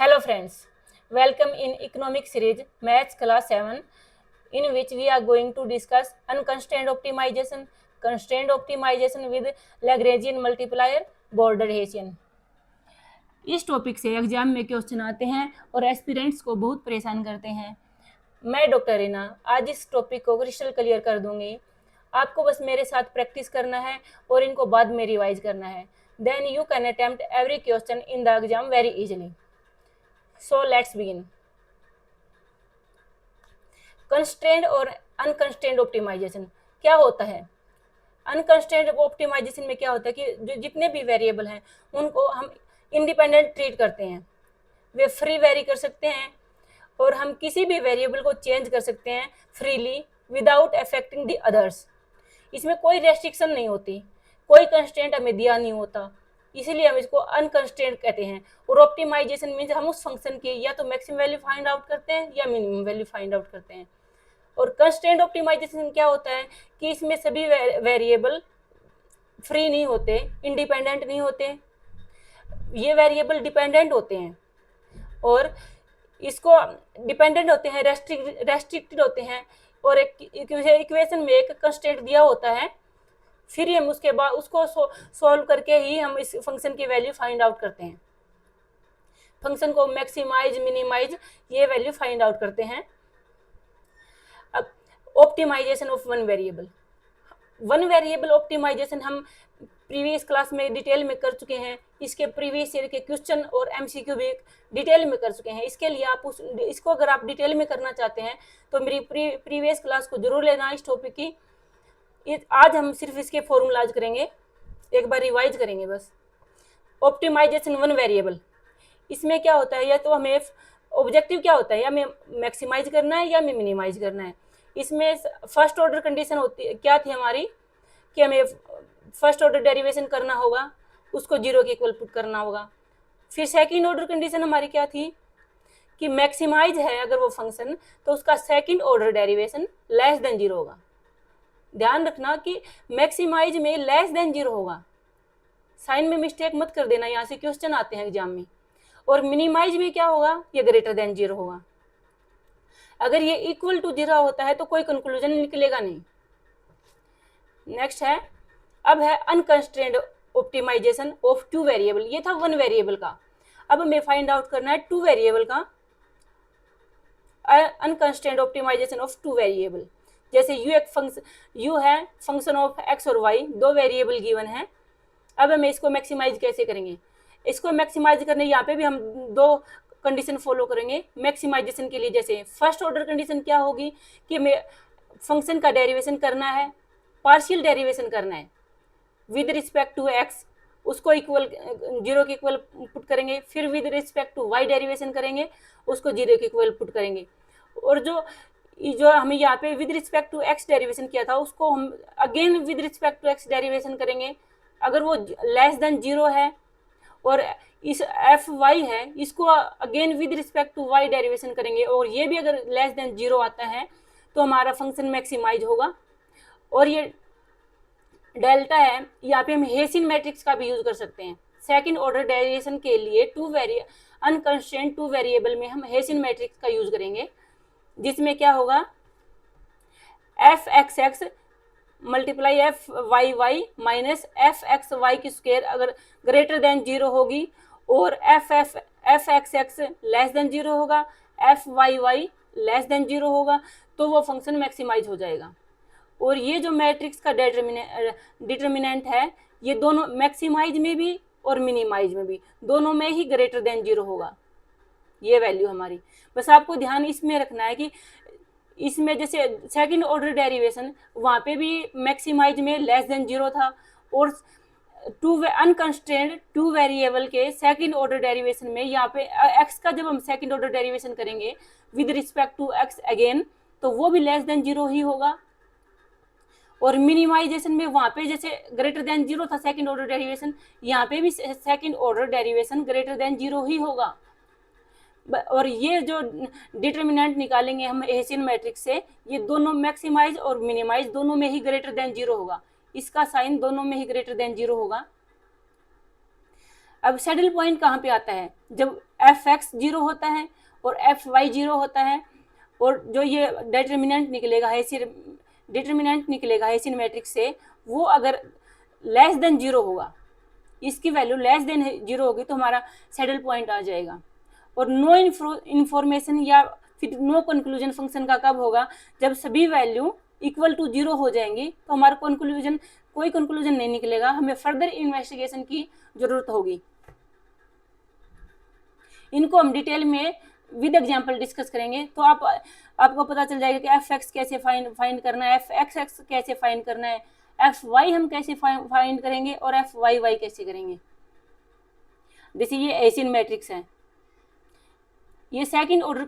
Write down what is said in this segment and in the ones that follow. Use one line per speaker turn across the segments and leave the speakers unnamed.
Hello friends, welcome in economic series Maths class 7 in which we are going to discuss unconstrained optimization, constrained optimization with Lagrangian multiplier, border Hessian. इस topic से exam में question आते हैं और aspirants को बहुत परेशान करते हैं। मैं डॉक्टर रीना आज इस टॉपिक को क्रिस्टल क्लियर कर दूंगी। आपको बस मेरे साथ प्रैक्टिस करना है और इनको बाद में रिवाइज करना है। Then you can attempt every question in the exam very easily. So let's begin. Constrained और अनकंस्ट्रेंड ऑप्टिमाइजेशन क्या होता है? अनकंस्ट्रेंड ऑप्टिमाइजेशन में क्या होता है कि जो जितने भी वेरिएबल हैं उनको हम इंडिपेंडेंट ट्रीट करते हैं। वे फ्री वेरी कर सकते हैं और हम किसी भी वेरिएबल को चेंज कर सकते हैं freely without affecting the others. इसमें कोई रेस्ट्रिक्शन नहीं होती, कोई कंस्ट्रेंट हमें दिया नहीं होता, इसीलिए हम इसको अनकंस्ट्रेंट कहते हैं। और ऑप्टिमाइजेशन मीन्स हम उस फंक्शन की या तो मैक्सिमम वैल्यू फाइंड आउट करते हैं या मिनिमम वैल्यू फाइंड आउट करते हैं। और कंस्ट्रेंट ऑप्टिमाइजेशन क्या होता है कि इसमें सभी वेरिएबल फ्री नहीं होते, इंडिपेंडेंट नहीं होते, ये वेरिएबल डिपेंडेंट होते हैं और इसको डिपेंडेंट होते हैं, रेस्ट्रिक्टेड होते हैं और एक इक्वेशन में एक कंस्ट्रेंट दिया होता है, फिर हम उसके बाद उसको सॉल्व करके ही हम इस फंक्शन की वैल्यू फाइंड आउट करते हैं। फंक्शन को मैक्सिमाइज मिनिमाइज ये वैल्यू फाइंड आउट करते हैं। अब optimisation of one variable optimisation हम प्रीवियस क्लास में डिटेल में कर चुके हैं। इसके प्रीवियस ईयर के क्वेश्चन और एमसीक्यू भी डिटेल में कर चुके हैं। इसके लिए आप इसको अगर आप डिटेल में करना चाहते हैं तो मेरी प्रीवियस क्लास को जरूर लेना इस टॉपिक की। आज हम सिर्फ इसके फॉर्मूलाज करेंगे, एक बार रिवाइज करेंगे बस। ऑप्टिमाइजेशन वन वेरिएबल, इसमें क्या होता है, या तो हमें ऑब्जेक्टिव क्या होता है, या हमें मैक्सिमाइज करना है या हमें मिनिमाइज करना है। इसमें फर्स्ट ऑर्डर कंडीशन होती क्या थी हमारी कि हमें फर्स्ट ऑर्डर डेरिवेशन करना होगा, उसको जीरो के इक्वल पुट करना होगा। फिर सेकेंड ऑर्डर कंडीशन हमारी क्या थी कि मैक्सिमाइज है अगर वो फंक्शन तो उसका second order derivation less than zero होगा। ध्यान रखना कि मैक्सिमाइज में लेस देन जीरो होगा, साइन में मिस्टेक मत कर देना, यहाँ से क्वेश्चन आते हैं एग्जाम में। और मिनिमाइज में क्या होगा, ये ग्रेटर देन जीरो होगा। अगर ये इक्वल टू जीरो होता है तो कोई कंक्लूजन निकलेगा नहीं। नेक्स्ट है, अब है unconstrained optimisation of two variable. ये था वन वेरिएबल का, अब हमें फाइंड आउट करना है टू वेरिएबल का unconstrained optimisation of two variable. जैसे u है फंक्शन ऑफ x और y, दो वेरिएबल गिवन है। अब हमें इसको मैक्सिमाइज कैसे करेंगे, इसको मैक्सिमाइज करने यहाँ पे भी हम दो कंडीशन फॉलो करेंगे मैक्सिमाइजेशन के लिए। जैसे फर्स्ट ऑर्डर कंडीशन क्या होगी कि हमें फंक्शन का डेरिवेशन करना है, पार्शियल डेरिवेशन करना है विद रिस्पेक्ट टू x, उसको इक्वल जीरो के इक्वल पुट करेंगे। फिर with respect to y derivation करेंगे, उसको जीरो के इक्वल पुट करेंगे। और जो हमें यहाँ पे with respect to x derivation किया था उसको हम again with respect to x derivation करेंगे। अगर वो लेस देन जीरो है और इस एफ वाई है, इसको again with respect to y derivation करेंगे और ये भी अगर लेस देन जीरो आता है तो हमारा फंक्शन मैक्सिमाइज होगा। और ये डेल्टा है, यहाँ पे हम हेसियन मैट्रिक्स का भी यूज कर सकते हैं। सेकंड ऑर्डर डेरिवेशन के लिए अनकंस्ट्रेंट टू वेरिएबल में हम हेसियन मैट्रिक्स का यूज करेंगे, जिसमें क्या होगा F x x multiply F Y Y minus F x y की स्क्वायर अगर ग्रेटर देन जीरो होगी और f x x less than zero होगा, f Y y less than zero होगा, तो वो फंक्शन मैक्सिमाइज हो जाएगा। और ये जो मैट्रिक्स का डिटर्मिनेंट है, ये दोनों मैक्सिमाइज में भी और मिनिमाइज में भी दोनों में ही ग्रेटर देन जीरो होगा ये वैल्यू हमारी। बस आपको ध्यान इसमें रखना है कि इसमें जैसे सेकंड ऑर्डर डेरिवेशन वहाँ पे भी मैक्सिमाइज में लेस देन जीरो था और अनकंस्ट्रेंड टू वेरिएबल के सेकंड ऑर्डर डेरिवेशन में यहाँ पे x का जब हम सेकंड ऑर्डर डेरिवेशन करेंगे with respect to x again तो वो भी लेस देन जीरो ही होगा। और मिनिमाइजेशन में वहाँ पे जैसे ग्रेटर देन जीरो था सेकंड ऑर्डर डेरिवेशन, यहाँ पे भी second order derivation greater than zero ही होगा। और ये जो डिटर्मिनेंट निकालेंगे हम हेसियन मैट्रिक्स से, ये दोनों मैक्सिमाइज और मिनिमाइज दोनों में ही ग्रेटर देन जीरो होगा, इसका साइन दोनों में ही ग्रेटर देन जीरो होगा। अब सैडल पॉइंट कहाँ पे आता है, जब एफ एक्स जीरो होता है और एफ वाई जीरो होता है, और जो ये डिटर्मिनेंट निकलेगा हेसियन मैट्रिक्स से, वो अगर लेस देन जीरो होगा, इसकी वैल्यू लेस देन जीरो होगी तो हमारा सैडल पॉइंट आ जाएगा। और नो इन्फॉर्मेशन या फिर नो कंक्लूजन फंक्शन का कब होगा, जब सभी वैल्यू इक्वल टू जीरो हो जाएंगी, तो हमारा कोई कंक्लूजन नहीं निकलेगा, हमें फर्दर इन्वेस्टिगेशन की जरूरत होगी। इनको हम डिटेल में विद एग्जांपल डिस्कस करेंगे, तो आपको पता चल जाएगा कि एफ एक्स कैसे फाइंड करना है, एफ एक्स कैसे फाइंड करना है, एफ वाई हम कैसे फाइंड करेंगे, और एफ वाई वाई कैसे करेंगे। जैसे ये हेसियन मैट्रिक्स है, ये सेकंड ऑर्डर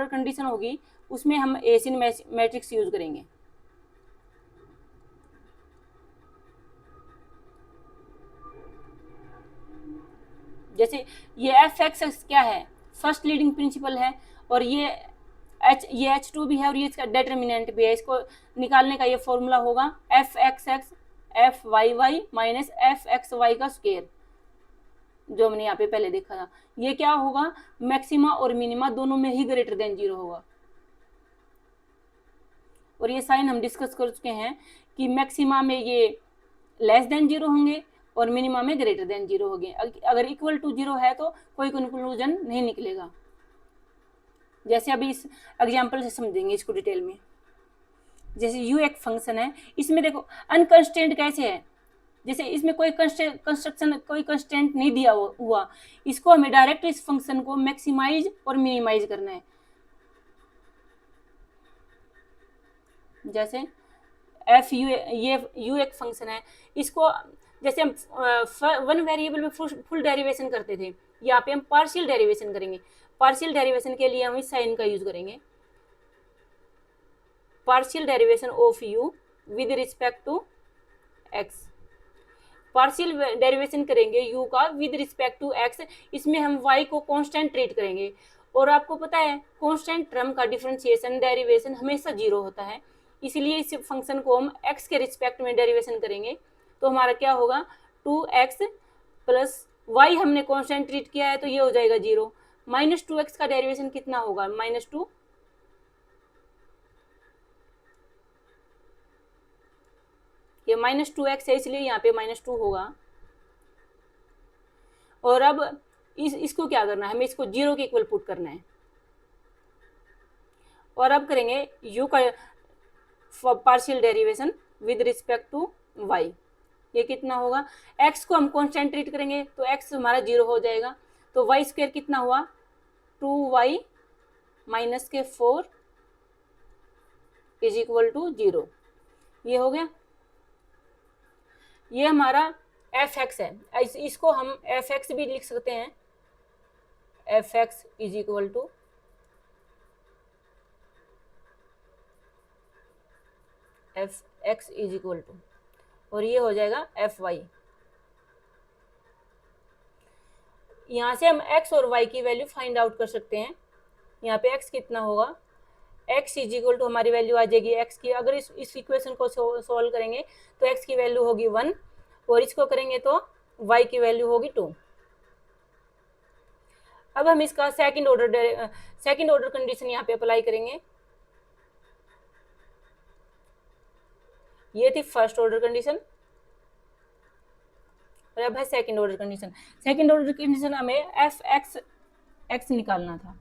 कंडीशन होगी, उसमें हम हेसियन मैट्रिक्स यूज करेंगे। जैसे ये एफ एक्स क्या है, फर्स्ट लीडिंग प्रिंसिपल है, और ये H2 भी है, और ये इसका डिटर्मिनेंट भी है। इसको निकालने का ये फॉर्मूला होगा F x X F Y Y minus F x Y का स्क्वायर, जो हमने यहाँ पे पहले देखा था। ये क्या होगा, मैक्सिमा और मिनिमा दोनों में ही ग्रेटर देन जीरो होगा। और ये साइन हम डिस्कस कर चुके हैं कि मैक्सिमा में ये लेस देन जीरो होंगे और मिनिमा में ग्रेटर देन जीरो होंगे। अगर इक्वल टू जीरो है तो कोई कंक्लूजन नहीं निकलेगा। जैसे अभी इस एग्जांपल से समझेंगे इसको डिटेल में। जैसे u एक फंक्शन है, इसमें देखो अनकंस्ट्रेंट कैसे है, जैसे इसमें कोई कंस्ट्रेंट नहीं दिया हुआ, इसको हमें डायरेक्ट इस फंक्शन को मैक्सिमाइज और मिनिमाइज करना है। जैसे एफ यू, ये यू एक फंक्शन है, इसको जैसे हम वन वेरिएबल में फुल डेरिवेशन करते थे, यहाँ पे हम पार्शियल डेरिवेशन करेंगे। पार्शियल डेरिवेशन के लिए हम इस साइन का यूज करेंगे, partial derivation of U with respect to X. Partial derivation करेंगे u का विद रिस्पेक्ट टू x, इसमें हम y को कांस्टेंट ट्रीट करेंगे। और आपको पता है कांस्टेंट टर्म का डिफरेंशिएशन डेरिवेशन हमेशा जीरो होता है, इसलिए इस फंक्शन को हम x के रिस्पेक्ट में डेरिवेशन करेंगे, तो हमारा क्या होगा 2x प्लस y हमने कांस्टेंट ट्रीट किया है तो ये हो जाएगा जीरो, माइनस 2x का डेरिवेशन कितना होगा -2, ये -2x है इसलिए यहाँ पे -2 होगा। और अब इसको क्या करना है, हमें इसको जीरो के इक्वल पुट करना है। और अब करेंगे u का partial derivation with respect to y, ये कितना होगा, x को हम कांस्टेंट ट्रीट करेंगे तो x हमारा जीरो हो जाएगा, तो y स्क्वायर कितना हुआ 2y माइनस के 4 इज इक्वल टू 0, ये हो गया। ये हमारा एफ एक्स है, इसको हम एफ एक्स भी लिख सकते हैं, F X is equal to F X is equal to, और ये हो जाएगा एफ वाई। यहाँ से हम x और y की वैल्यू फाइंड आउट कर सकते हैं। यहाँ पे x कितना होगा, x इज इक्वल टू हमारी वैल्यू आ जाएगी x की, अगर इस इक्वेशन को सॉल्व करेंगे तो x की वैल्यू होगी 1, और इसको करेंगे तो y की वैल्यू होगी 2। अब हम इसका सेकंड ऑर्डर कंडीशन यहाँ पे अप्लाई करेंगे। ये थी फर्स्ट ऑर्डर कंडीशन, और अब है second order condition. Second order condition हमें एफ एक्स निकालना था,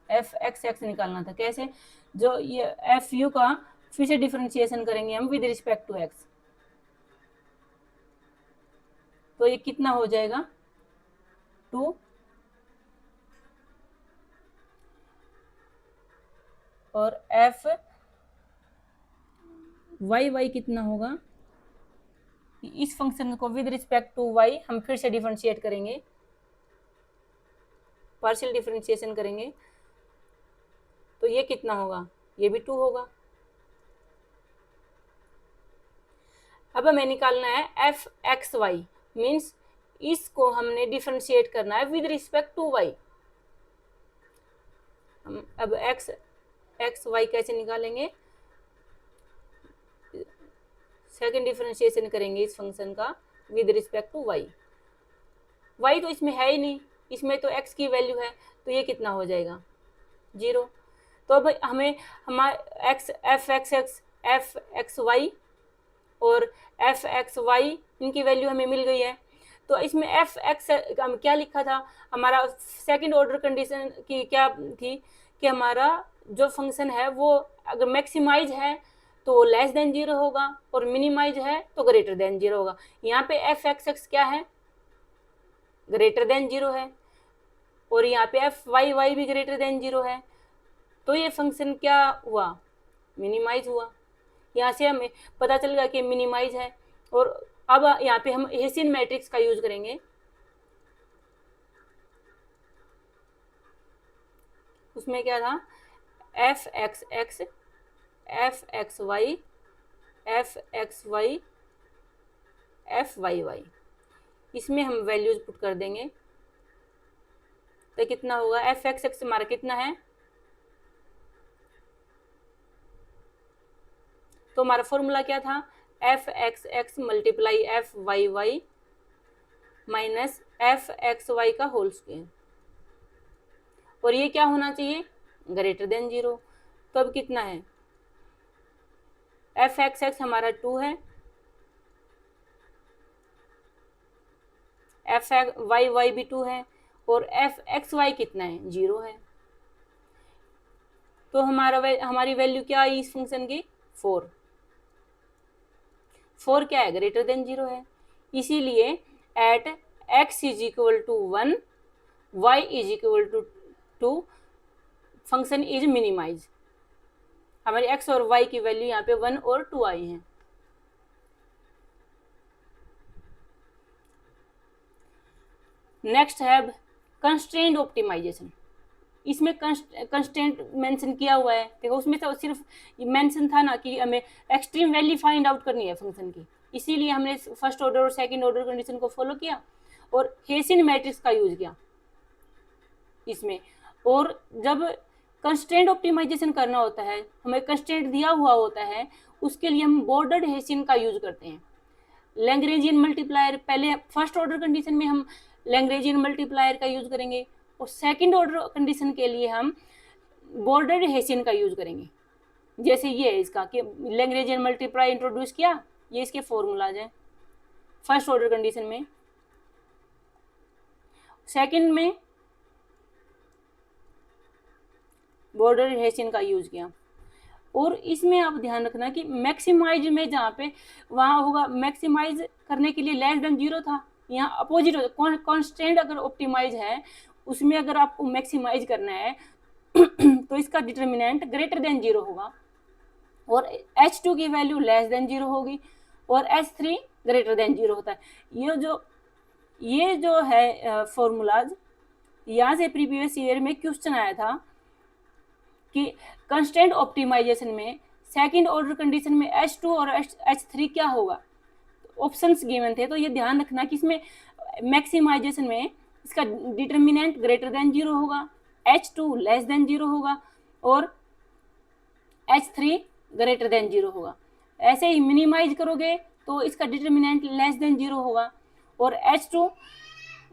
एफ एक्स निकालना था। कैसे, जो ये एफ यू का फिर से डिफरेंशिएशन करेंगे हम विद रिस्पेक्ट टू एक्स, तो ये कितना हो जाएगा 2, और एफ वाई कितना होगा, इस फंक्शन को विद रिस्पेक्ट टू वाई हम फिर से डिफरेंशिएट करेंगे, पार्शियल डिफरेंशिएशन करेंगे, तो ये कितना होगा, ये भी 2 होगा। अब हमें निकालना है एफ एक्स वाई, मीन्स इसको हमने डिफरेंशिएट करना है विद रिस्पेक्ट टू वाई। हम अब एक्स वाई कैसे निकालेंगे, सेकंड डिफरेंशिएशन करेंगे इस फंक्शन का with respect to Y. Y तो इसमें है ही नहीं, इसमें तो एक्स की वैल्यू है, तो ये कितना हो जाएगा 0। तो अब हमें हमारा एक्स एफ एक्स वाई और एफ एक्स वाई इनकी वैल्यू हमें मिल गई है। तो इसमें एफ एक्स क्या लिखा था, हमारा सेकंड ऑर्डर कंडीशन की क्या थी कि हमारा जो फंक्शन है वो अगर मैक्सिमाइज है तो लेस देन 0 होगा और मिनिमाइज है तो ग्रेटर देन 0 होगा। यहाँ पे एफ एक्स एक्स क्या है, ग्रेटर देन 0 है, और यहाँ पे एफ वाई वाई भी ग्रेटर देन 0 है, तो ये फंक्शन क्या हुआ, मिनिमाइज हुआ। यहाँ से हमें पता चलेगा कि मिनिमाइज है। और अब यहाँ पे हम हेसियन मैट्रिक्स का यूज करेंगे। उसमें क्या था, F x X F x Y F x Y F Y Y, इसमें हम वैल्यूज पुट कर देंगे। तो कितना होगा, एफ एक्स एक्स हमारा कितना है, तो हमारा फॉर्मूला क्या था, F x x multiply F Y Y minus F x Y का होल स्क्वायर, और ये क्या होना चाहिए, ग्रेटर देन 0। तो अब कितना है, एफ एक्स एक्स हमारा 2 है, एफ वाई वाई भी 2 है, और एफ एक्स वाई कितना है, 0 है। तो हमारी वैल्यू क्या आई इस फंक्शन की, 4। 4 क्या है, ग्रेटर देन 0 है। इसीलिए at x is equal to 1 y is equal to 2 function is minimise. हमारे x और y की वैल्यू यहाँ पे 1 और 2 आई हैं। नेक्स्ट है कंस्ट्रेंट ऑप्टिमाइजेशन। इसमें कंस्टेंट मेंशन किया हुआ है, देखो उसमें तो सिर्फ मेंशन था ना कि हमें एक्सट्रीम वैल्यू फाइंड आउट करनी है फंक्शन की, इसीलिए हमने फर्स्ट ऑर्डर और सेकंड ऑर्डर कंडीशन को फॉलो किया और हेसियन मैट्रिक्स का यूज किया इसमें। और जब कंस्ट्रेंट ऑप्टिमाइजेशन करना होता है, हमें कंस्ट्रेंट दिया हुआ होता है, उसके लिए हम बॉर्डर्ड हेसियन का यूज करते हैं। लैग्रेंजियन मल्टीप्लायर, पहले फर्स्ट ऑर्डर कंडीशन में हम लैग्रेंजियन मल्टीप्लायर का यूज करेंगे और सेकंड ऑर्डर कंडीशन के लिए हम बॉर्डर्ड हेसियन का यूज करेंगे। जैसे ये है इसका कि लैग्रेंजियन मल्टीप्लाई इंट्रोड्यूस किया, ये इसके फॉर्मूलाज हैं फर्स्ट ऑर्डर कंडीशन में। सेकंड में बॉर्डर्ड हेसियन का यूज किया। और इसमें आप ध्यान रखना कि मैक्सिमाइज में जहाँ पे वहाँ होगा, मैक्सिमाइज करने के लिए लेस देन 0 था, यहाँ अपोजिट हो। कॉन्स्टेंट अगर ऑप्टिमाइज है उसमें अगर आपको मैक्सिमाइज करना है तो इसका डिटर्मिनेंट ग्रेटर देन 0 होगा और H2 की वैल्यू लेस देन 0 होगी और H3 ग्रेटर देन 0 होता है। ये जो है फॉर्मूलाज, यहाँ से प्रीवियस ईयर में क्वेश्चन आया था कि कंस्टेंट ऑप्टिमाइजेशन में सेकंड ऑर्डर कंडीशन में H2 और H3 क्या होगा, ऑप्शंस गिवन थे। तो ये ध्यान रखना कि इसमें मैक्सिमाइजेशन में इसका डिटर्मिनेंट ग्रेटर देन 0 होगा, H2 लेस देन 0 होगा और H3 ग्रेटर देन 0 होगा। ऐसे ही मिनिमाइज करोगे तो इसका डिटर्मिनेंट लेस देन 0 होगा और H2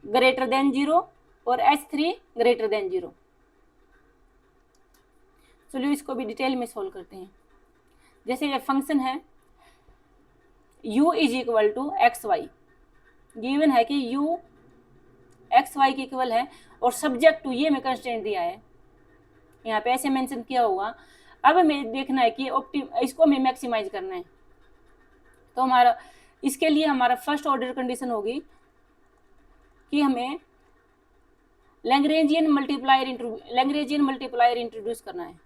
ग्रेटर देन 0 और H3 ग्रेटर देन 0। चलिए इसको भी डिटेल में सोल्व करते हैं। जैसे ये फंक्शन है u is equal to X Y, given है कि u एक्स वाई के इक्वल है और सब्जेक्ट टू ये में कंस्टेंट दिया है, यहाँ पे ऐसे मेंशन किया होगा। अब हमें देखना है कि इसको हमें मैक्सिमाइज करना है, तो हमारा इसके लिए हमारा फर्स्ट ऑर्डर कंडीशन होगी कि हमें लैग्रेंजियन मल्टीप्लायर इंट्रोड्यूस करना है।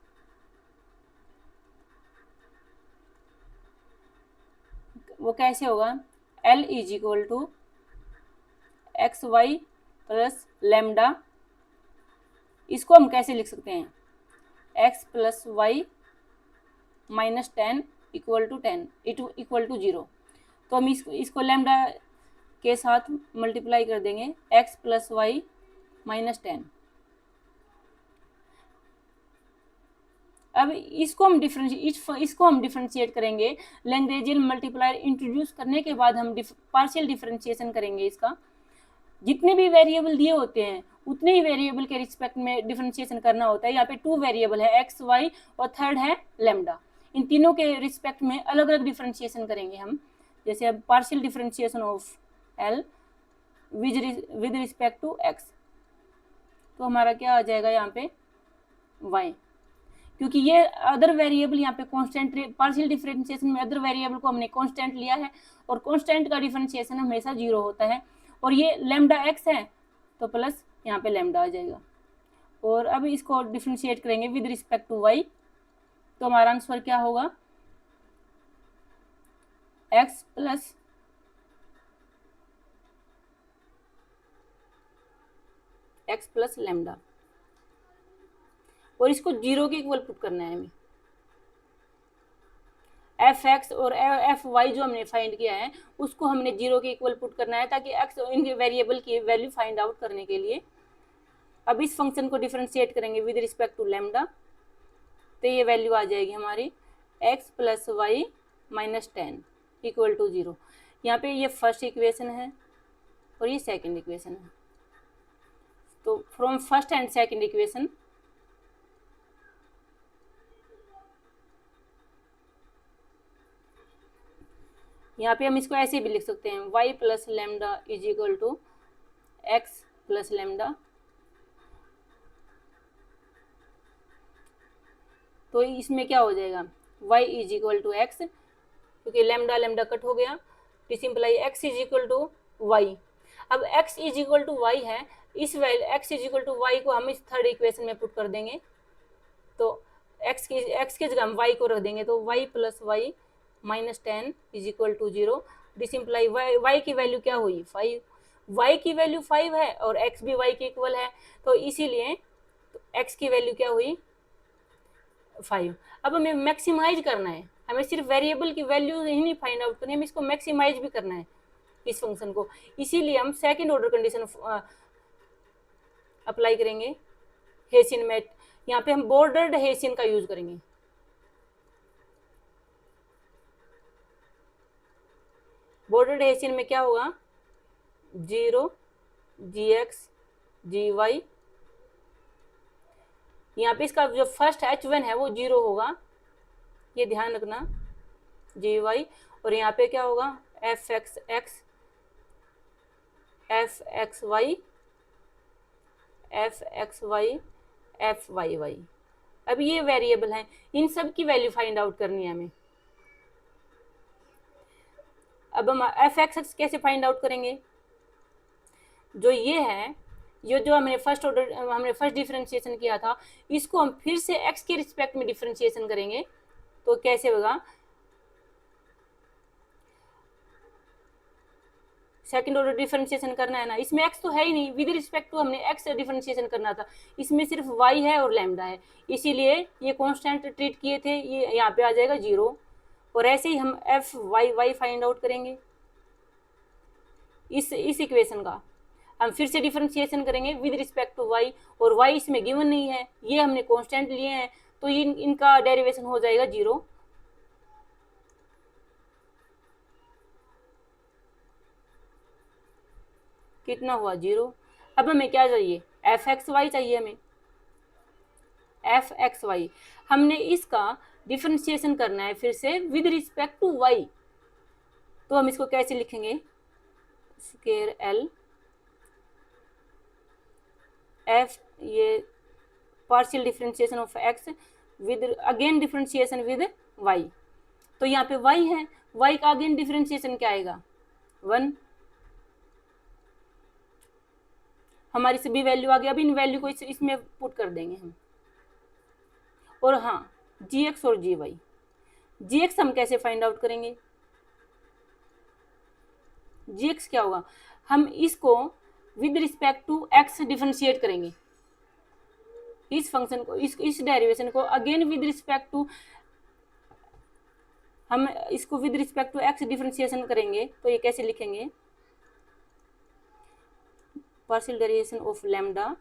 वो कैसे होगा, L is equal to X Y plus lambda, इसको हम कैसे लिख सकते हैं, x plus Y minus 10 equal to 0। तो हम इसको लैम्डा के साथ मल्टीप्लाई कर देंगे, x प्लस वाई माइनस 10। अब इसको हम डिफरेंशिएट करेंगे। लैग्रेंजियन मल्टीप्लायर इंट्रोड्यूस करने के बाद हम पार्शियल डिफरेंशिएशन करेंगे इसका। जितने भी वेरिएबल दिए होते हैं उतने ही वेरिएबल के रिस्पेक्ट में डिफरेंशिएशन करना होता है। यहाँ पे 2 वेरिएबल है, एक्स वाई, और थर्ड है लैम्डा। इन तीनों के रिस्पेक्ट में अलग अलग डिफरेंशिएशन करेंगे हम। जैसे अब partial differentiation of L with respect to X, तो हमारा क्या आ जाएगा यहाँ पे वाई, क्योंकि ये अदर वेरिएबल यहाँ पे कांस्टेंट, पार्शियल डिफरेंशिएशन में अदर वेरिएबल को हमने कांस्टेंट लिया है, और कांस्टेंट का डिफरेंशिएशन हमेशा 0 होता है। और ये लैम्डा एक्स है तो प्लस यहाँ पे लैम्डा आ जाएगा। और अब इसको डिफरेंशिएट करेंगे विद रिस्पेक्ट टू वाई, तो हमारा आंसर क्या होगा, एक्स प्लस लैम्डा, और इसको 0 के इक्वल पुट करना है हमें। एफ एक्स और एफ वाई जो हमने फाइंड किया है उसको हमने 0 के इक्वल पुट करना है, ताकि एक्स इनके वेरिएबल की वैल्यू फाइंड आउट करने के लिए। अब इस फंक्शन को डिफरेंशिएट करेंगे विद रिस्पेक्ट टू लैम्डा, तो ये वैल्यू आ जाएगी हमारी X plus Y minus 10 equal to 0। यहाँ पे ये फर्स्ट इक्वेशन है और ये सेकंड इक्वेशन है। तो from first and second equation यहाँ पे हम इसको ऐसे भी लिख सकते हैं, y plus lambda is equal to X plus lambda. तो इसमें क्या हो जाएगा, y is equal to X, क्योंकि लैम्डा लैम्डा कट हो गया, this imply x is equal to Y. अब x is equal to Y है, इस value x is equal to Y को हम इस थर्ड इक्वेशन में पुट कर देंगे। तो x की जगह हम y को रख देंगे, तो y plus Y minus 10 is equal to 0। This imply y की वैल्यू क्या हुई 5, y की वैल्यू 5 है और x भी y के इक्वल है, तो इसीलिए x की वैल्यू क्या हुई 5। अब हमें मैक्सिमाइज करना है, हमें सिर्फ वेरिएबल की वैल्यू ही नहीं फाइंड आउट करनी है, हमें इसको मैक्सिमाइज भी करना है इस फंक्शन को। इसीलिए हम सेकंड ऑर्डर कंडीशन अप्लाई करेंगे हेसियन में। यहाँ पे हम बॉर्डर्ड हेसियन का यूज करेंगे। बॉर्डर्ड हेसियन में क्या होगा, 0 gx gy, यहाँ पे इसका जो फर्स्ट h1 है वो 0 होगा, ये ध्यान रखना, gy, और यहाँ पे क्या होगा fx x fxy fxy fyy। अब ये वेरिएबल हैं, इन सब की वैल्यू फाइंड आउट करनी है हमें। अब हम fxx कैसे फाइंड आउट करेंगे, जो ये है, ये जो हमने फर्स्ट डिफरेंशिएशन किया था, इसको हम फिर से x के रिस्पेक्ट में डिफरेंशिएशन करेंगे। तो कैसे होगा, सेकंड ऑर्डर डिफरेंशिएशन करना है ना, इसमें x तो है ही नहीं, विद रिस्पेक्ट टू हमने x से डिफरेंशिएशन करना था, इसमें सिर्फ y है और लैम्डा है, इसीलिए ये कांस्टेंट ट्रीट किए थे, ये यहाँ पे आ जाएगा 0। और ऐसे ही हम F Y Y find out करेंगे। इस इक्वेशन का हम फिर से डिफरेंशिएशन करेंगे विद रिस्पेक्ट टू y, और y इसमें गिवन नहीं है, ये हमने कांस्टेंट लिए हैं, तो इनका डेरिवेशन हो जाएगा 0। कितना हुआ 0। अब हमें क्या चाहिए, एफ एक्स वाई चाहिए, हमें एफ एक्स वाई। हमने इसका डिफरेंशिएशन करना है फिर से विद रिस्पेक्ट टू y, तो हम इसको कैसे लिखेंगे, स्क्वायर एल एफ, ये partial differentiation of x with again differentiation with y। तो यहाँ पे y है, y का अगेन डिफरेंशिएशन क्या आएगा 1, हमारी सभी वैल्यू आ गई। अब इन वैल्यू को इसमें पुट कर देंगे हम। और हाँ, gx और gy, gx हम कैसे फाइंड आउट करेंगे, gx क्या होगा, हम इसको with respect to x differentiate करेंगे, इस फंक्शन को, इस डेरिवेशन को अगेन विद रिस्पेक्ट टू, हम इसको with respect to x differentiation करेंगे। तो ये कैसे लिखेंगे, partial derivation of lambda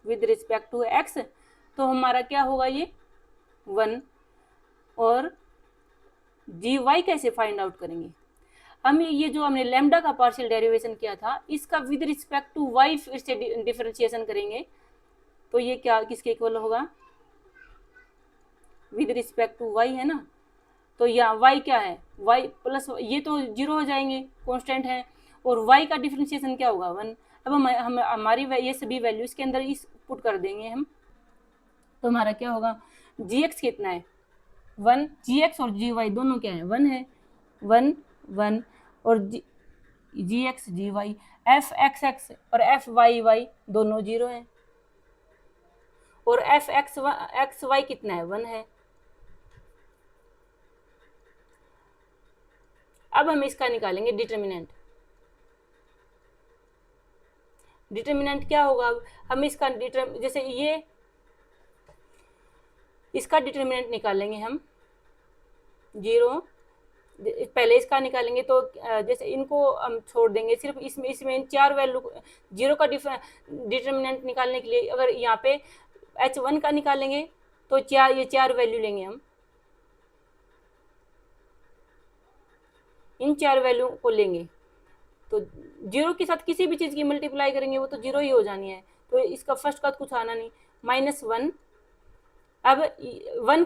with respect to X, तो हमारा क्या होगा ये 1। और जी वाई कैसे फाइंड आउट करेंगे, हम ये जो हमने लैम्डा का पार्शियल डेरिवेशन किया था इसका विद रिस्पेक्ट टू वाई फिर से डिफरेंशिएशन करेंगे, तो ये क्या किसके इक्वल होगा, विद रिस्पेक्ट टू वाई है ना, तो यहाँ वाई क्या है, वाई प्लस, ये तो जीरो हो जाएंगे कांस्टेंट है, और वाई का डिफरेंशिएशन क्या होगा 1। अब हम हमारी ये सभी वैल्यू इसके अंदर इस पुट कर देंगे हम, तो हमारा क्या होगा, जी एक्स कितना है 1, जी एक्स और जी वाई दोनों क्या है 1 है, 1 1, और जी एक्स जी वाई, एफ एक्स एक्स और एफ वाई वाई दोनों 0 है, और एफ एक्स वाई कितना है 1 है। अब हम इसका निकालेंगे डिटर्मिनेंट। डिटर्मिनेंट क्या होगा, हम इसका जैसे ये इसका डिटर्मिनेंट निकालेंगे हम 0, पहले इसका निकालेंगे तो जैसे इनको हम छोड़ देंगे, सिर्फ इसमें इन 4 वैल्यू 0 का डिटर्मिनेंट निकालने के लिए अगर यहाँ पे h1 का निकालेंगे तो ये 4 वैल्यू लेंगे हम, इन 4 वैल्यू को लेंगे तो 0 के साथ किसी भी चीज़ की मल्टीप्लाई करेंगे वो तो 0 ही हो जानी है, तो इसका फर्स्ट का कुछ आना नहीं, -1। अब 1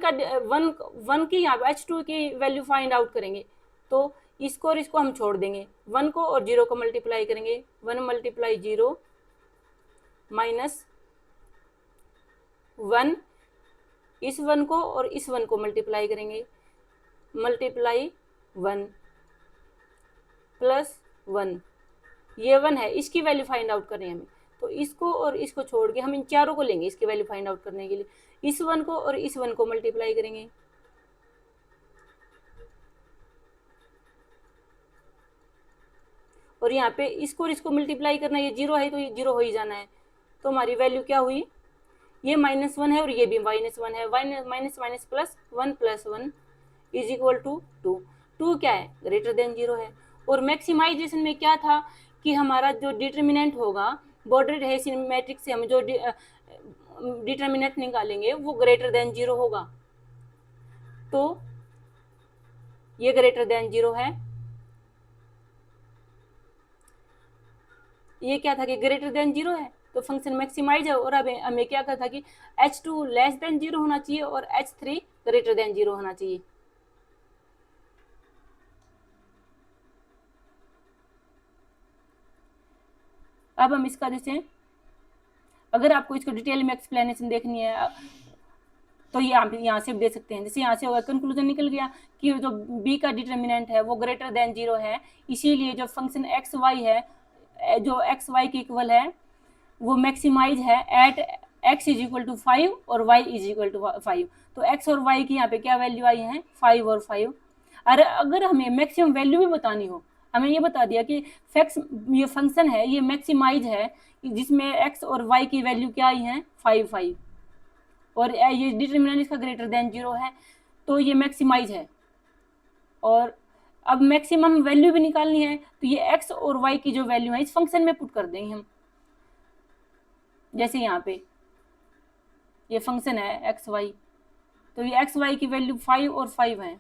की यहाँ पे h2 की वैल्यू फाइंड आउट करेंगे, तो इसको और इसको हम छोड़ देंगे, 1 को और 0 को मल्टीप्लाई करेंगे, 1 मल्टीप्लाई 0 -1, इस 1 को और इस 1 को मल्टीप्लाई करेंगे, मल्टीप्लाई 1 प्लस 1, ये 1 है, इसकी वैल्यू फाइंड आउट करनी है हमें, तो इसको और इसको छोड़ के हम इन चारों को लेंगे इसकी वैल्यू फाइंड आउट करने के लिए, इस 1 को और इस 1 को मल्टीप्लाई करेंगे, और यहाँ पे इसको और इसको मल्टीप्लाई करना, ये 0 है तो ये 0 हो ही जाना है, तो हमारी वैल्यू क्या हुई, ये -1 है और ये भी -1 है, minus minus plus 1 + 1 is equal to 2, 2 क्या है ग्रेटर देन 0 है। और मैक्सिमाइजेशन में क्या था कि हमारा जो डिटर्मिनेंट होगा बॉर्डर्ड हेसियन मैट्रिक्स से हम जो डिटर्मिनेंट निकालेंगे वो ग्रेटर देन 0 होगा, तो ये ग्रेटर देन 0 है, ये क्या था कि ग्रेटर देन 0 है तो फंक्शन मैक्सिमाइज है, और अब हमें क्या था कि h2 लेस देन 0 होना चाहिए और h3 ग्रेटर देन 0 होना चाहिए। अब हम इसका जैसे अगर आपको इसको डिटेल में एक्सप्लेनेशन देखनी है तो ये आप यहाँ से दे सकते हैं, जैसे यहाँ से होगा कंक्लूजन निकल गया कि जो b का डिटर्मिनेंट है वो ग्रेटर देन 0 है, इसीलिए जो फंक्शन एक्स वाई है जो एक्स वाई के इक्वल है वो मैक्सिमाइज है at x is equal to 5 और y इज इक्वल टू 5, तो x और y की यहाँ पे क्या वैल्यू आई है 5 और 5। अगर हमें मैक्सिमम वैल्यू भी बतानी हो, हमें ये बता दिया कि ये फंक्शन है ये मैक्सिमाइज है जिसमें x और y की वैल्यू क्या आई है 5 5, और ये डिटर्मिनेंट इसका ग्रेटर देन 0 है, तो ये मैक्सिमाइज है। और अब मैक्सिमम वैल्यू भी निकालनी है तो ये x और y की जो वैल्यू है इस फंक्शन में पुट कर देंगे हम, जैसे यहाँ पे ये फंक्शन है एक्स वाई, तो ये एक्स वाई की वैल्यू 5 और 5 है,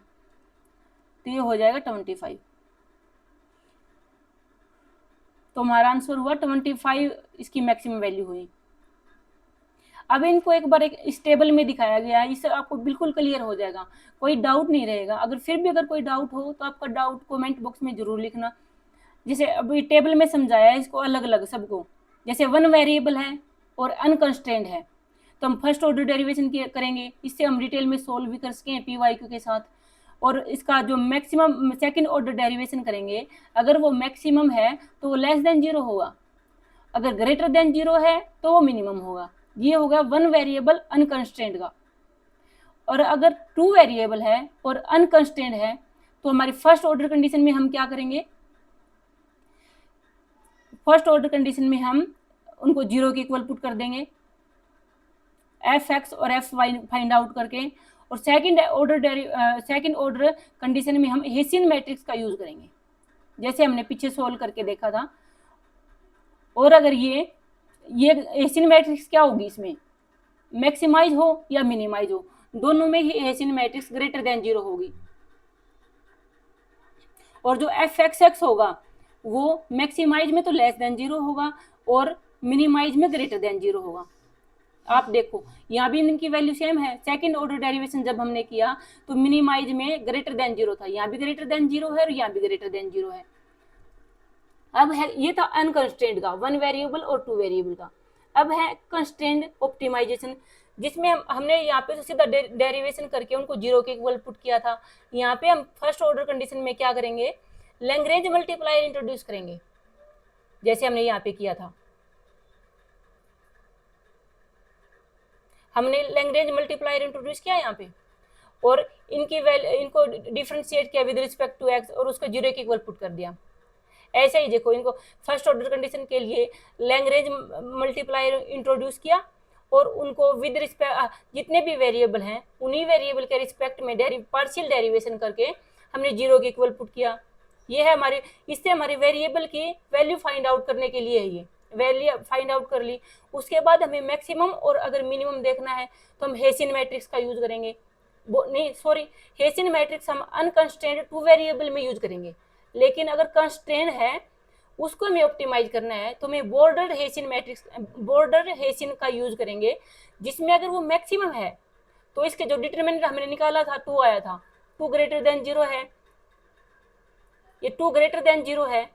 तो ये हो जाएगा 25, तो हमारा आंसर हुआ 25 इसकी मैक्सिमम वैल्यू हुई। अब इनको एक बार एक इस टेबल में दिखाया गया है, इससे आपको बिल्कुल क्लियर हो जाएगा, कोई डाउट नहीं रहेगा। अगर फिर भी अगर कोई डाउट हो तो आपका डाउट कमेंट बॉक्स में जरूर लिखना। जैसे अभी टेबल में समझाया है इसको अलग अलग सबको, जैसे 1 वेरिएबल है और अनकंस्ट्रेंड है तो हम फर्स्ट ऑर्डर डेरिवेशन करेंगे, इससे हम डिटेल में सोल्व भी कर सके हैं पी के साथ। और इसका जो मैक्सिमम सेकंड ऑर्डर डेरिवेशन करेंगे, अगर वो मैक्सिमम है तो वो लेस देन 0 होगा, अगर ग्रेटर देन 0 है तो वो मिनिमम होगा। ये होगा 1 वेरिएबल अनकंस्ट्रेंड का। और अगर 2 वेरिएबल है और अनकंस्ट्रेंड है तो हमारी फर्स्ट ऑर्डर कंडीशन में हम क्या करेंगे, फर्स्ट ऑर्डर कंडीशन में हम उनको 0 के इक्वल पुट कर देंगे एफ एक्स और एफ वाई फाइंड आउट करके, और सेकंड ऑर्डर कंडीशन में हम हेसियन मैट्रिक्स का यूज करेंगे जैसे हमने पीछे सोल्व करके देखा था। और अगर ये ये हेसियन मैट्रिक्स क्या होगी, इसमें मैक्सिमाइज हो या मिनिमाइज हो, दोनों में ही हेसियन मैट्रिक्स ग्रेटर देन 0 होगी। और जो एफ एक्स एक्स होगा वो मैक्सिमाइज में तो लेस देन 0 होगा और मिनिमाइज में ग्रेटर देन 0 होगा। आप देखो यहाँ भी इनकी वैल्यू सेम है। सेकंड ऑर्डर डेरिवेशन जब हमने किया तो मिनिमाइज में ग्रेटर देन 0 था, यहाँ भी ग्रेटर देन 0 है और यहाँ भी ग्रेटर देन 0 है। अब है, ये था अनकंस्ट्रेंड का, 1 वेरिएबल और 2 वेरिएबल का। अब है कंस्ट्रेंड ऑप्टिमाइजेशन, जिसमें हमने यहाँ पे तो सीधा डेरिवेशन करके उनको 0 के इक्वल पुट किया था। यहाँ पे हम फर्स्ट ऑर्डर कंडीशन में क्या करेंगे, लैग्रेंज मल्टीप्लायर इंट्रोड्यूस करेंगे, जैसे हमने यहाँ पे किया था। हमने लैग्रेंज मल्टीप्लायर इंट्रोड्यूस किया यहाँ पे और इनको डिफरेंशिएट किया विद रिस्पेक्ट टू एक्स और उसको 0 के इक्वल पुट कर दिया। ऐसे ही देखो, इनको फर्स्ट ऑर्डर कंडीशन के लिए लैग्रेंज मल्टीप्लायर इंट्रोड्यूस किया और उनको विद रिस्पेक्ट जितने भी वेरिएबल हैं उन्हीं वेरिएबल के रिस्पेक्ट में पार्शियल डेरिवेशन करके हमने 0 के इक्वल पुट किया। ये है हमारे, इससे हमारी वेरिएबल की वैल्यू फाइंड आउट करने के लिए है। ये वैल्यू फाइंड आउट कर ली, उसके बाद हमें मैक्सिमम और अगर मिनिमम देखना है तो हम हेसियन मैट्रिक्स का यूज करेंगे। नहीं सॉरी, हेसियन मैट्रिक्स हम अनकंस्ट्रेंड 2 वेरिएबल में यूज करेंगे, लेकिन अगर कंस्ट्रेंट है उसको हमें ऑप्टिमाइज करना है तो हमें border hessian matrix, border hessian का यूज करेंगे, जिसमें अगर वो मैक्सिमम है तो इसके जो डिटरमिनेंट हमने निकाला था 2 आया था, 2 ग्रेटर देन 0 है, ये 2 ग्रेटर देन 0 है,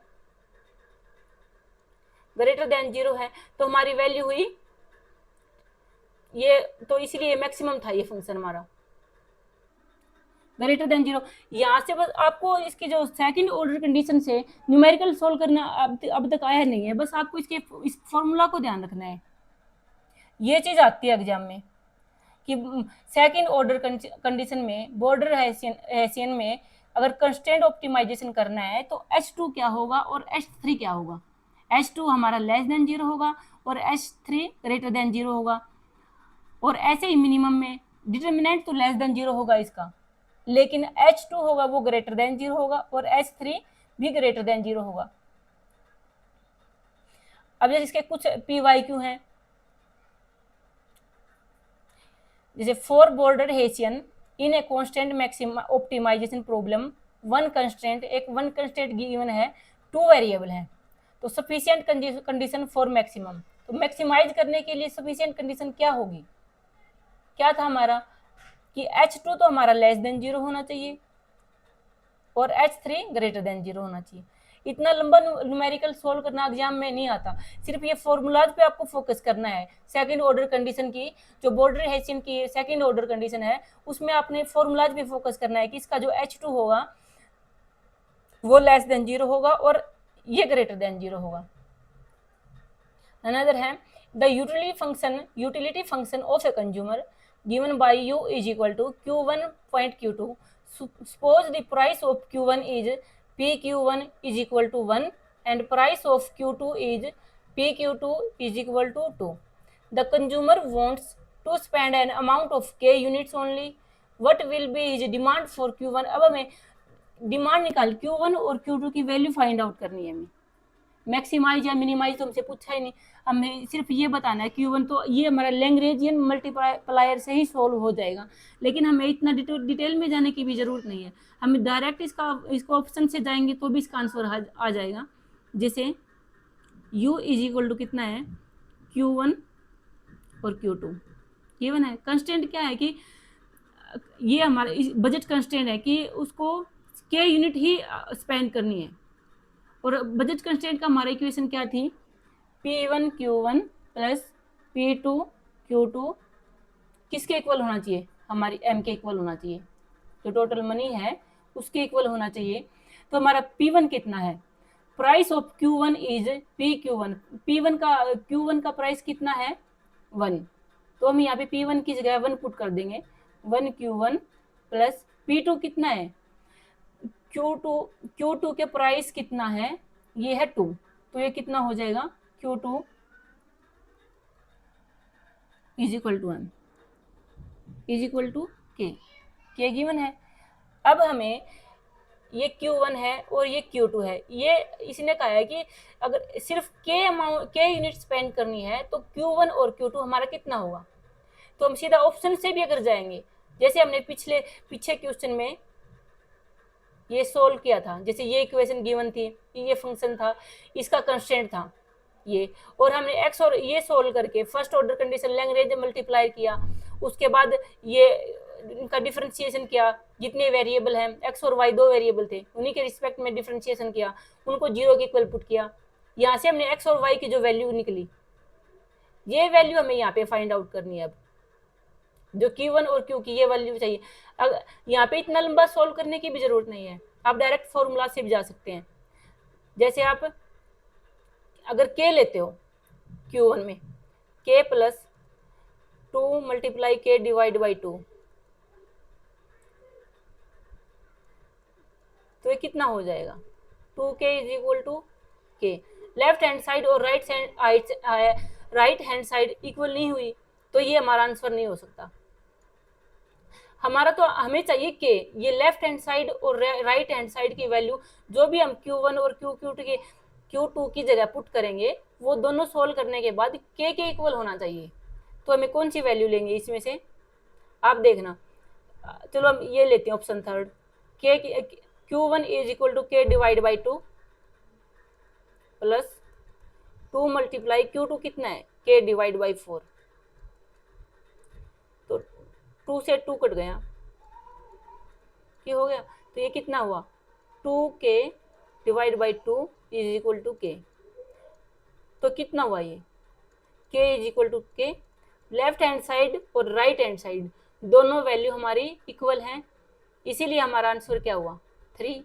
ग्रेटर देन 0 है तो हमारी वैल्यू हुई ये, तो इसलिए मैक्सिमम था ये फंक्शन हमारा ग्रेटर देन 0। यहाँ से बस आपको इसके जो सेकंड ऑर्डर कंडीशन से न्यूमेरिकल सोल्व करना अब तक आया नहीं है, बस आपको इसके इस फॉर्मूला को ध्यान रखना है। ये चीज आती है एग्जाम में कि सेकंड ऑर्डर कंडीशन में बॉर्डर हेसियन में अगर कंस्ट्रेंट ऑप्टिमाइजेशन करना है तो H2 क्या होगा और H3 क्या होगा। H2 हमारा लेस देन 0 होगा और H3 ग्रेटर देन 0 होगा। और ऐसे ही मिनिमम में डिटरमिनेंट तो लेस देन 0 होगा इसका, लेकिन H2 होगा वो ग्रेटर देन 0 होगा और H3 भी ग्रेटर देन 0 होगा। अब जैसे इसके कुछ PYQ हैं, जैसे for border Hessian in a constant maximum optimisation problem one constraint given है, 2 वेरिएबल है, तो सफिशिएंट कंडीशन फॉर मैक्सिमम, तो मैक्सिमाइज करने के लिए सफिशिएंट कंडीशन क्या होगी, क्या था हमारा कि H2 तो हमारा लेस देन 0 होना चाहिए और H3 ग्रेटर देन 0 होना चाहिए। इतना लंबा न्यूमेरिकल सोल्व करना एग्जाम में नहीं आता, सिर्फ ये फॉर्मूलाज पे आपको फोकस करना है। सेकंड ऑर्डर कंडीशन की जो बॉर्डर हेसियन की सेकंड ऑर्डर कंडीशन है उसमें आपने फॉर्मूलाज पे फोकस करना है कि इसका जो H2 होगा वो लेस देन 0 होगा और ये ग्रेटर देन 0 होगा। अनदर है the utility function of a consumer given by u is equal to q1 point q2. Suppose the price of q1 is pq1 is equal to 1 and price of q2 is pq2 is equal to 2. The consumer wants to spend an amount of k units only. What will be his demand for q1? अब हमें demand निकाल q1 और q2 की value find out करनी है। हमें maximise या minimise तो हमसे पूछा ही नहीं, हमें सिर्फ ये बताना है Q1, तो ये हमारा लैग्रेंजियन मल्टीप्लायर से ही सॉल्व हो जाएगा, लेकिन हमें इतना डिटेल में जाने की भी ज़रूरत नहीं है। हम डायरेक्ट इसको ऑप्शन से जाएंगे तो भी इसका आंसर आ जाएगा। जैसे U इज इक्वल टू कितना है, Q1 और Q2 गिवन है। कंस्टेंट क्या है कि ये हमारा बजट कंस्टेंट है कि उसको k यूनिट ही स्पेंड करनी है, और बजट कंस्टेंट का हमारा इक्वेशन क्या थी, P1 Q1 plus P2 Q2 किसके इक्वल होना चाहिए, हमारी M के इक्वल होना चाहिए, जो टोटल मनी है उसके इक्वल होना चाहिए। तो हमारा P1 कितना है, price of Q1 is PQ1, Q1 का प्राइस कितना है 1, तो हम यहाँ पे P1 की जगह 1 पुट कर देंगे, 1 Q1 प्लस P2 कितना है Q2 के प्राइस कितना है, ये है 2, तो ये कितना हो जाएगा Q2 is equal to 1 is equal to K given है। अब हमें ये Q1 है और ये Q2 है। ये इसने कहा है कि अगर सिर्फ के यूनिट स्पेंड करनी है तो Q1 और Q2 हमारा कितना होगा। तो हम सीधा ऑप्शन से भी अगर जाएंगे, जैसे हमने पीछे क्वेश्चन में ये सोल्व किया था, जैसे ये इक्वेशन गिवन थी, ये फंक्शन था, इसका कंस्ट्रेंट था ये, और हमने एक्स और ये सोल्व करके first order condition Lagrange multiply किया, उसके बाद ये इनका डिफरेंशिएशन किया, जितने वेरिएबल हैं एक्स और वाई दो वेरिएबल थे उन्हीं के रिस्पेक्ट में डिफरेंशिएशन किया, उनको जीरो के इक्वल पुट किया, यहाँ से हमने एक्स और वाई की जो वैल्यू निकली, ये वैल्यू हमें यहाँ पे फाइंड आउट करनी है। अब जो Q1 और Q की ये वैल्यू चाहिए। अगर यहाँ पे इतना लंबा सॉल्व करने की भी जरूरत नहीं है, आप डायरेक्ट फॉर्मूला से भी जा सकते हैं। जैसे आप अगर K लेते हो Q1 में K plus 2 multiply K divide by 2, तो ये कितना हो जाएगा 2K is equal to K। Left hand side और राइट हैंड साइड इक्वल नहीं हुई तो ये हमारा आंसर नहीं हो सकता। हमारा तो हमें चाहिए के, ये लेफ्ट हैंड साइड और राइट हैंड साइड की वैल्यू जो भी हम Q1 और Q2 की जगह पुट करेंगे वो दोनों सोल्व करने के बाद के इक्वल होना चाहिए। तो हमें कौन सी वैल्यू लेंगे इसमें से, आप देखना। चलो हम ये लेते हैं ऑप्शन थर्ड, के Q1 इज इक्वल टू के divide by 2 plus 2 multiply Q2 कितना है के डिवाइड बाई 4, तो 2 से 2 कट गया, ये हो गया, तो ये कितना हुआ 2K divide by 2 is equal to K. तो कितना हुआ ये K is equal to K. Left hand side और राइट हैंड साइड दोनों वैल्यू हमारी इक्वल हैं, इसीलिए हमारा आंसर क्या हुआ 3।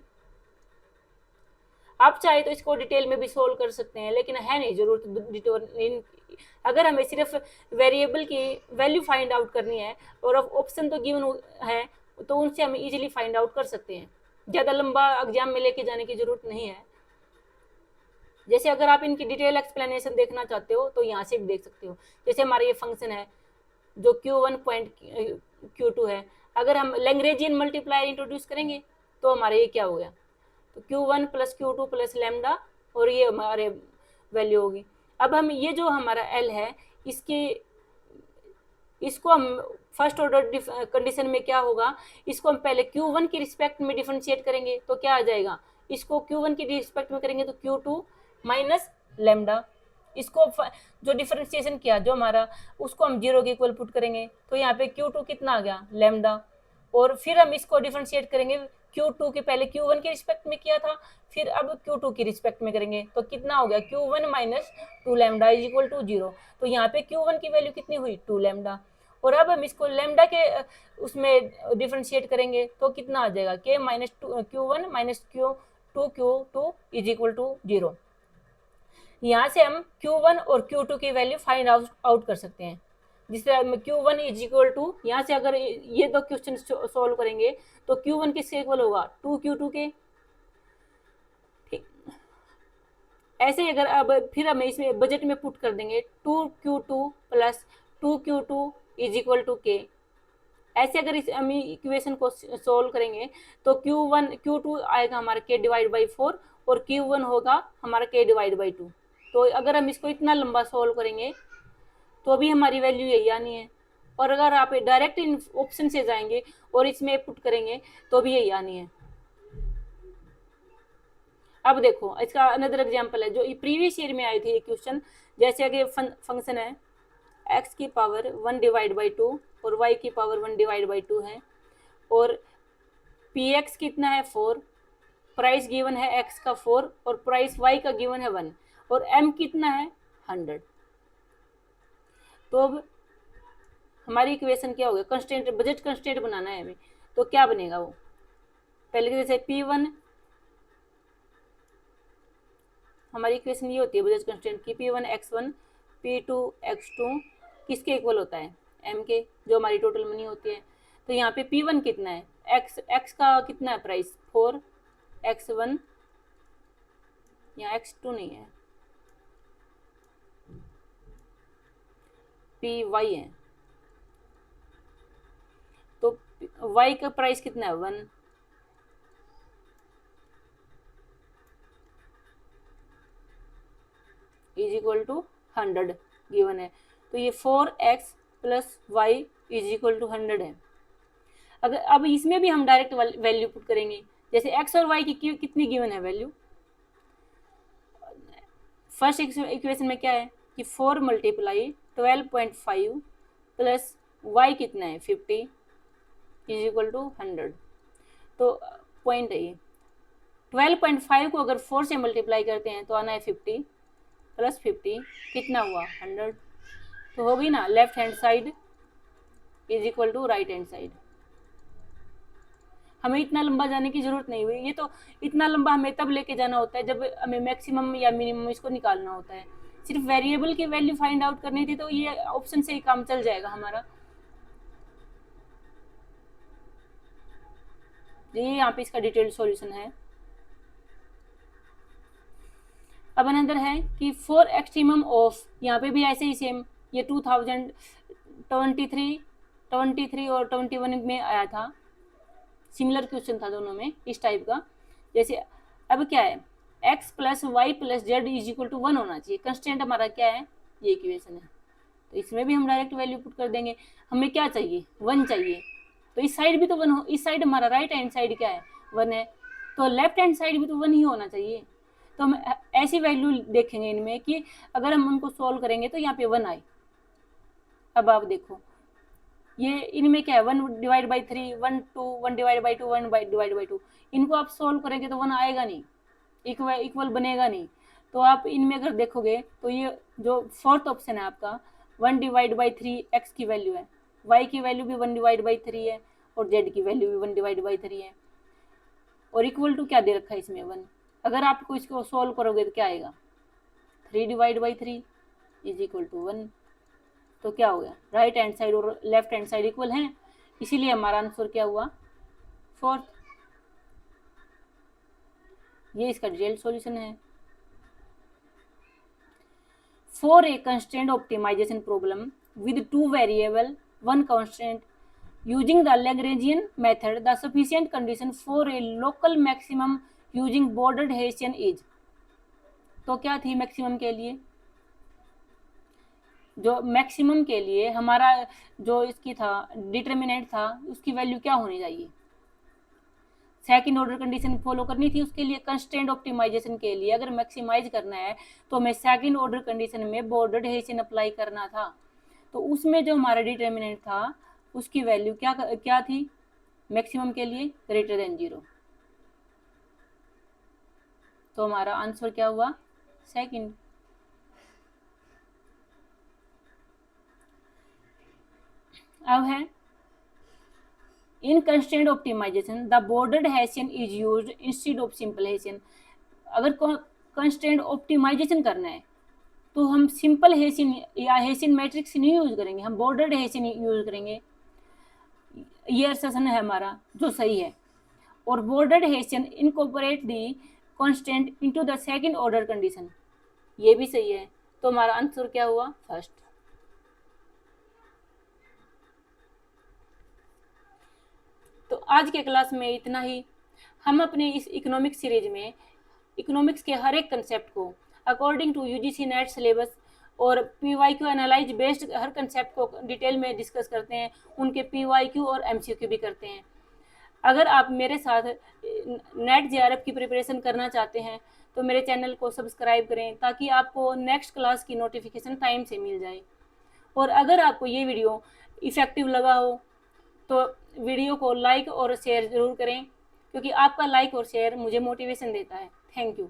आप चाहे तो इसको डिटेल में भी सोल्व कर सकते हैं, लेकिन है नहीं जरूरत। अगर हमें सिर्फ वेरिएबल की वैल्यू फाइंड आउट करनी है और ऑप्शन तो गिवन है तो उनसे हम इजीली फाइंड आउट कर सकते हैं, ज़्यादा लंबा एग्जाम में लेके जाने की जरूरत नहीं है। जैसे अगर आप इनकी डिटेल एक्सप्लेनेशन देखना चाहते हो तो यहाँ से भी देख सकते हो। जैसे हमारा ये फंक्शन है जो Q1 पॉइंट Q2 है, अगर हम लैग्रेंजियन मल्टीप्लायर इंट्रोड्यूस करेंगे तो हमारा ये क्या हो गया, तो Q1 plus Q2 plus lambda, और ये हमारे वैल्यू होगी। अब हम ये जो हमारा L है इसको हम फर्स्ट ऑर्डर कंडीशन में क्या होगा, इसको हम पहले Q1 की रिस्पेक्ट में डिफरेंशिएट करेंगे तो क्या आ जाएगा, इसको Q1 की रिस्पेक्ट में करेंगे तो Q2 माइनस लैम्डा, इसको जो डिफरेंशिएशन किया जो हमारा उसको हम जीरो के इक्वल पुट करेंगे तो यहाँ पे Q2 कितना आ गया लैम्डा, और फिर हम इसको डिफरेंशिएट करेंगे Q2 के पहले Q1 के रिस्पेक्ट में किया था, फिर अब Q2 की रिस्पेक्ट में करेंगे तो कितना हो गया Q1 minus 2 lambda is equal to 0। तो यहाँ पे Q1 की वैल्यू कितनी हुई 2 लैम्डा, और अब हम इसको लैम्डा के उसमें डिफरेंशिएट करेंगे तो कितना आ जाएगा K minus Q1 minus Q2 is equal to 0। यहाँ से हम Q1 और Q2 की वैल्यू फाइंड आउट कर सकते हैं। जिससे Q1 इज इक्वल टू, यहाँ से अगर ये दो क्वेश्चन सॉल्व करेंगे तो Q1 किसके इक्वल होगा 2Q2 के, ठीक। ऐसे ही अगर अब फिर हम इसमें बजट में पुट कर देंगे 2Q2 plus 2Q2 is equal to के। ऐसे अगर इस हम इक्वेशन को सोल्व करेंगे तो Q2 आएगा हमारा K डिवाइड बाई 4 और Q1 होगा हमारा K डिवाइड बाई 2। तो अगर हम इसको इतना लंबा सोल्व करेंगे तो अभी हमारी वैल्यू यही आनी है, और अगर आप डायरेक्ट इन ऑप्शन से जाएंगे और इसमें पुट करेंगे तो भी यही आनी है। अब देखो इसका अनदर एग्जांपल है जो प्रीवियस ईयर में आई थी ये क्वेश्चन। जैसे अगर फंक्शन है x की पावर 1 डिवाइड बाई 2 और y की पावर 1 डिवाइड बाई 2 है, और px कितना है 4, प्राइस गिवन है x का 4 और प्राइस y का गिवन है 1, और m कितना है 100। तो अब हमारी इक्वेशन क्या होगा, कंस्टेंट बजट कंस्टेंट बनाना है हमें, तो क्या बनेगा वो, पहले जैसे P1 हमारी इक्वेशन ये होती है बजट कंस्टेंट की P1 x1 P2 x2 किसके इक्वल होता है m के, जो हमारी टोटल मनी होती है। तो यहाँ पे P1 कितना है x का कितना है प्राइस 4, x1 यहाँ x2 नहीं है Py है, तो y का प्राइस कितना है 1, इज इक्वल टू 100 गिवन है। तो ये 4x plus Y is equal to 100 है। अगर अब इसमें भी हम डायरेक्ट वैल्यू पुट करेंगे, जैसे x और y की कितनी गिवन है वैल्यू। फर्स्ट इक्वेशन में क्या है कि 4 मल्टीप्लाई 12.5 प्लस y कितना है 50 इज इक्वल टू 100। तो पॉइंट है ये 12.5 को अगर 4 से मल्टीप्लाई करते हैं तो आना है 50 प्लस 50 कितना हुआ 100। तो हो गई ना left hand side is equal to right hand side. हमें इतना लंबा जाने की जरूरत नहीं हुई, ये तो इतना लंबा हमें तब लेके जाना होता है जब हमें मैक्सिमम या मिनिमम इसको निकालना होता है। सिर्फ वेरिएबल की वैल्यू फाइंड आउट करनी थी तो ये ऑप्शन से ही काम चल जाएगा हमारा। ये यहाँ पे इसका डिटेल्ड सॉल्यूशन है। अब अनदर है कि फॉर एक्सट्रीमम ऑफ, यहाँ पे भी ऐसे ही सेम, ये 2023 और 21 में आया था, सिमिलर क्वेश्चन था दोनों में इस टाइप का। जैसे अब क्या है x plus Y plus Z is equal to 1 होना चाहिए। कंस्टेंट हमारा क्या है, ये इक्वेशन है। तो इसमें भी हम डायरेक्ट वैल्यू पुट कर देंगे। हमें क्या चाहिए 1 चाहिए, तो इस साइड भी तो 1 हो, इस साइड हमारा राइट हैंड साइड क्या है 1 है, तो लेफ्ट हैंड साइड भी तो 1 ही होना चाहिए। तो हम ऐसी वैल्यू देखेंगे इनमें कि अगर हम उनको सॉल्व करेंगे तो यहाँ पे 1 आए। अब आप देखो ये इनमें क्या है 1 divide by 3, 1 2, 1 divide by 2, 1 divide by 2, इनको आप सॉल्व करेंगे तो 1 आएगा नहीं, इक्वल बनेगा नहीं। तो आप इनमें अगर देखोगे तो ये जो फोर्थ ऑप्शन है आपका 1 डिवाइड बाई 3 एक्स की वैल्यू है, वाई की वैल्यू भी 1 डिवाइड बाई 3 है और जेड की वैल्यू भी 1 डिवाइड बाई 3 है। और इक्वल टू क्या दे रखा है इसमें 1। अगर आपको इसको सॉल्व करोगे तो क्या आएगा 3 divide by 3 is equal to 1। तो क्या हो गया राइट हैंड साइड और लेफ्ट हैंड साइड इक्वल हैं, इसीलिए हमारा आंसर क्या हुआ 4th। ये इसका डिटेल्ड सॉल्यूशन है। For a constraint optimisation problem with 2 variable 1 constant using the Lagrangian method the sufficient condition for a local maximum using bordered Hessian is. तो क्या थी मैक्सिमम के लिए, जो मैक्सिमम के लिए हमारा जो इसकी था डिटर्मिनेंट था उसकी वैल्यू क्या होनी चाहिए, सेकंड ऑर्डर कंडीशन फॉलो करनी थी। उसके लिए कंस्ट्रेंट ऑप्टिमाइजेशन के लिए अगर मैक्सिमाइज करना है तो हमें सेकंड ऑर्डर कंडीशन में बॉर्डर्ड हेसियन अप्लाई करना था। तो उसमें जो हमारा डिटर्मिनेंट था उसकी वैल्यू क्या थी मैक्सिमम के लिए ग्रेटर देन 0। तो हमारा आंसर क्या हुआ सेकंड। अब है in constraint optimization the bordered Hessian is used instead of simple Hessian. अगर कंस्ट्रेंट ऑप्टिमाइजेशन करना है तो हम सिंपल हेसियन या हेसियन मैट्रिक्स नहीं यूज करेंगे, हम बॉर्डर्ड हेसियन यूज करेंगे। ये असर्शन है हमारा जो सही है। और bordered Hessian incorporate the constant into the second order condition, ये भी सही है। तो हमारा आंसर क्या हुआ फर्स्ट। तो आज के क्लास में इतना ही। हम अपने इस इकोनॉमिक्स सीरीज में इकोनॉमिक्स के हर एक कंसेप्ट को according to UGC NET syllabus और पीवाईक्यू एनालाइज बेस्ड हर कंसेप्ट को डिटेल में डिस्कस करते हैं, उनके पीवाईक्यू और एमसीक्यू भी करते हैं। अगर आप मेरे साथ नेट जेआरएफ की प्रिपरेशन करना चाहते हैं तो मेरे चैनल को सब्सक्राइब करें ताकि आपको नेक्स्ट क्लास की नोटिफिकेशन टाइम से मिल जाए। और अगर आपको ये वीडियो इफ़ेक्टिव लगा हो तो वीडियो को लाइक और शेयर ज़रूर करें, क्योंकि आपका लाइक और शेयर मुझे मोटिवेशन देता है। Thank you.